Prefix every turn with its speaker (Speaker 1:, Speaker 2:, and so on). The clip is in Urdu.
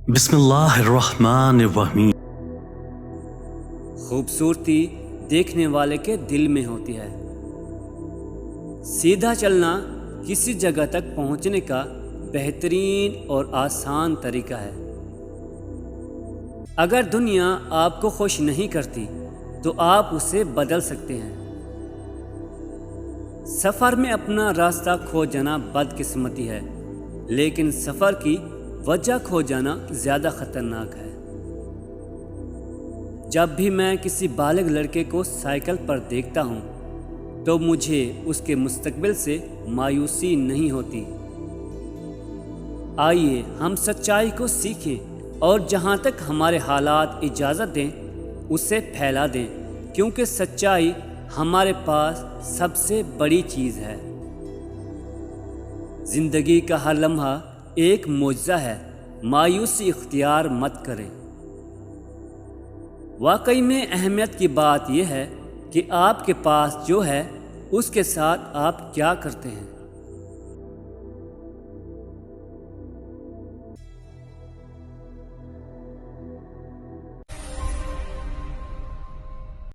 Speaker 1: بسم اللہ الرحمن الرحیم۔
Speaker 2: خوبصورتی دیکھنے والے کے دل میں ہوتی ہے۔ سیدھا چلنا کسی جگہ تک پہنچنے کا بہترین اور آسان طریقہ ہے۔ اگر دنیا آپ کو خوش نہیں کرتی تو آپ اسے بدل سکتے ہیں۔ سفر میں اپنا راستہ کھو جانا بدقسمتی ہے، لیکن سفر کی وجہ کھو جانا زیادہ خطرناک ہے۔ جب بھی میں کسی بالغ لڑکے کو سائیکل پر دیکھتا ہوں تو مجھے اس کے مستقبل سے مایوسی نہیں ہوتی۔ آئیے ہم سچائی کو سیکھیں اور جہاں تک ہمارے حالات اجازت دیں اسے پھیلا دیں، کیونکہ سچائی ہمارے پاس سب سے بڑی چیز ہے۔ زندگی کا ہر لمحہ ایک معجزہ ہے، مایوسی اختیار مت کریں۔ واقعی میں اہمیت کی بات یہ ہے کہ آپ کے پاس جو ہے اس کے ساتھ آپ کیا کرتے ہیں۔